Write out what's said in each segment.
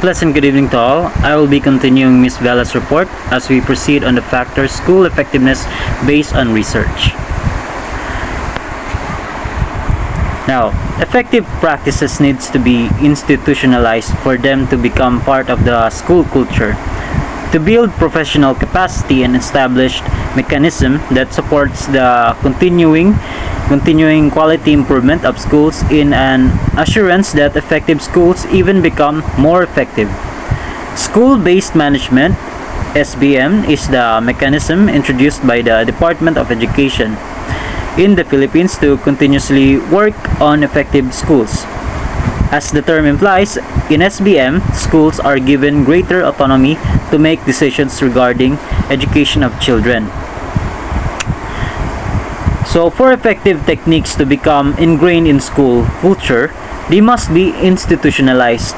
pleasant good evening to all. I will be continuing Ms. Bella's report as we proceed on the factors school effectiveness based on research. Now, effective practices needs to be institutionalized for them to become part of the school culture. To build professional capacity and established mechanism that supports the continuing quality improvement of schools in an assurance that effective schools even become more effective. School-based management (SBM) is the mechanism introduced by the Department of Education in the Philippines to continuously work on effective schools. As the term implies, in SBM, schools are given greater autonomy to make decisions regarding education of children. So, for effective techniques to become ingrained in school culture, they must be institutionalized.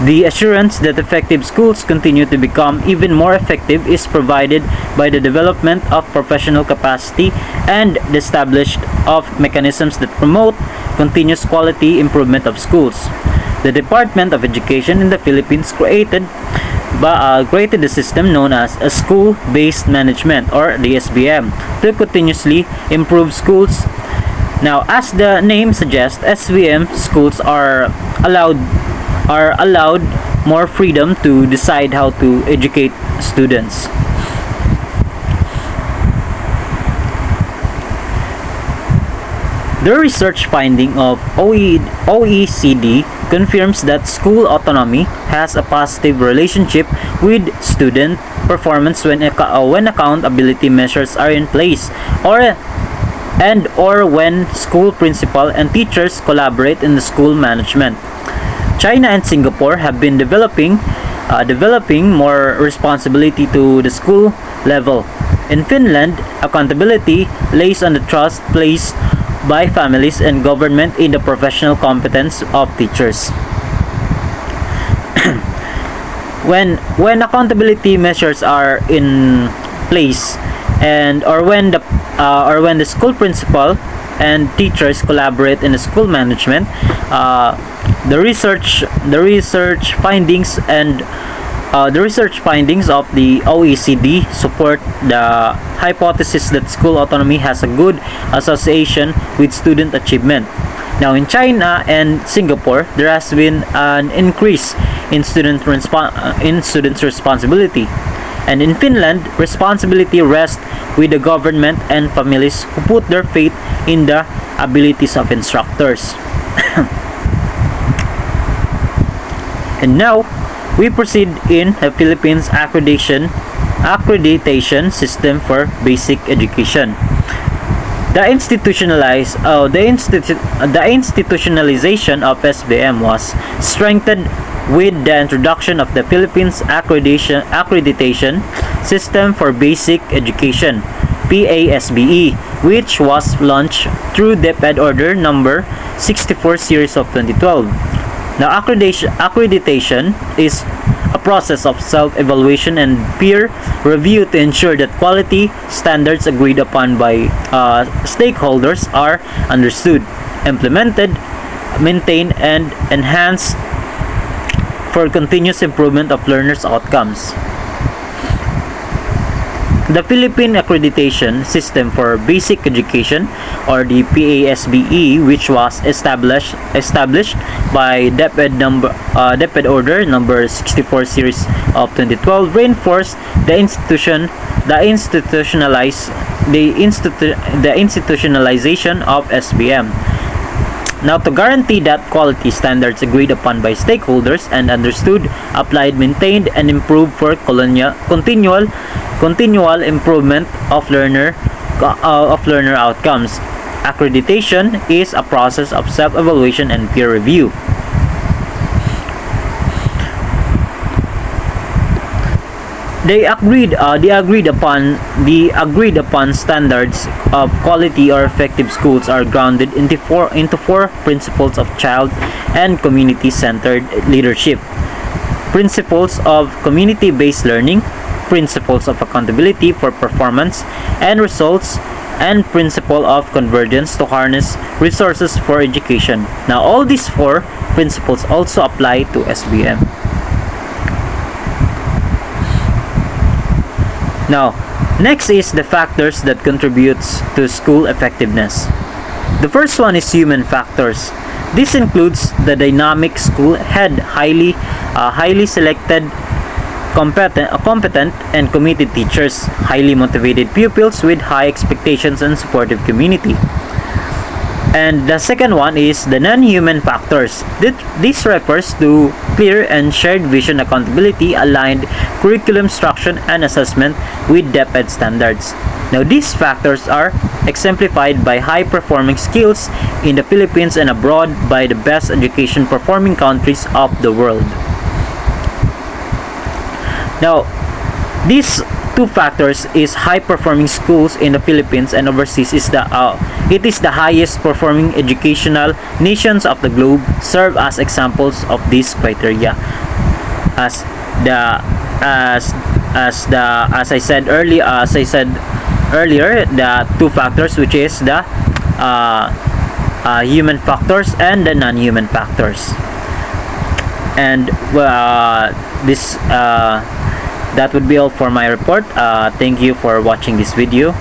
The assurance that effective schools continue to become even more effective is provided by the development of professional capacity and the establishment of mechanisms that promote continuous quality improvement of schools. The Department of Education in the Philippines created the system known as a school-based management or the SBM to continuously improve schools. Now, as the name suggests, SBM schools are allowed more freedom to decide how to educate students. The research finding of OECD confirms that school autonomy has a positive relationship with student performance when accountability measures are in place or when school principal and teachers collaborate in the school management. China and Singapore have been developing more responsibility to the school level. In Finland, accountability lays on the trust placed by families and government in the professional competence of teachers. When accountability measures are in place or when the school principal and teachers collaborate in the school management, the research findings of the OECD support the hypothesis that school autonomy has a good association with student achievement. Now, in China and Singapore, there has been an increase in students' responsibility. And in Finland, responsibility rests with the government and families who put their faith in the abilities of instructors. And now, we proceed in the Philippines accreditation system for basic education. The institutionalization of SBM was strengthened with the introduction of the Philippines accreditation system for basic education (PASBE), which was launched through DepEd Order Number 64 Series of 2012. Now, accreditation is a process of self-evaluation and peer review to ensure that quality standards agreed upon by stakeholders are understood, implemented, maintained, and enhanced for continuous improvement of learners' outcomes. The Philippine Accreditation System for Basic Education, or the PASBE, which was established by DepEd Order Number 64 Series of 2012, reinforced the institutionalization of SBM. Now, to guarantee that quality standards agreed upon by stakeholders and understood, applied, maintained, and improved for continual improvement of learner outcomes. Accreditation is a process of self-evaluation and peer review. The agreed upon standards of quality or effective schools are grounded into four principles of child and community-centered leadership: principles of community-based learning, principles of accountability for performance and results, and principle of convergence to harness resources for education. Now, all these four principles also apply to SBM. Now, next is the factors that contributes to school effectiveness. The first one is human factors. This includes the dynamic school head, highly selected, competent and committed teachers, highly motivated pupils with high expectations and supportive community. And the second one is the non-human factors. This refers to clear and shared vision, accountability, aligned curriculum structure and assessment with DepEd standards. Now, these factors are exemplified by high-performing skills in the Philippines and abroad by the best education performing countries of the world. Now, these two factors is high-performing schools in the Philippines and overseas is it is the highest performing educational nations of the globe serve as examples of these criteria. As I said earlier, the two factors, which is the human factors and the non-human factors. And that would be all for my report. Thank you for watching this video.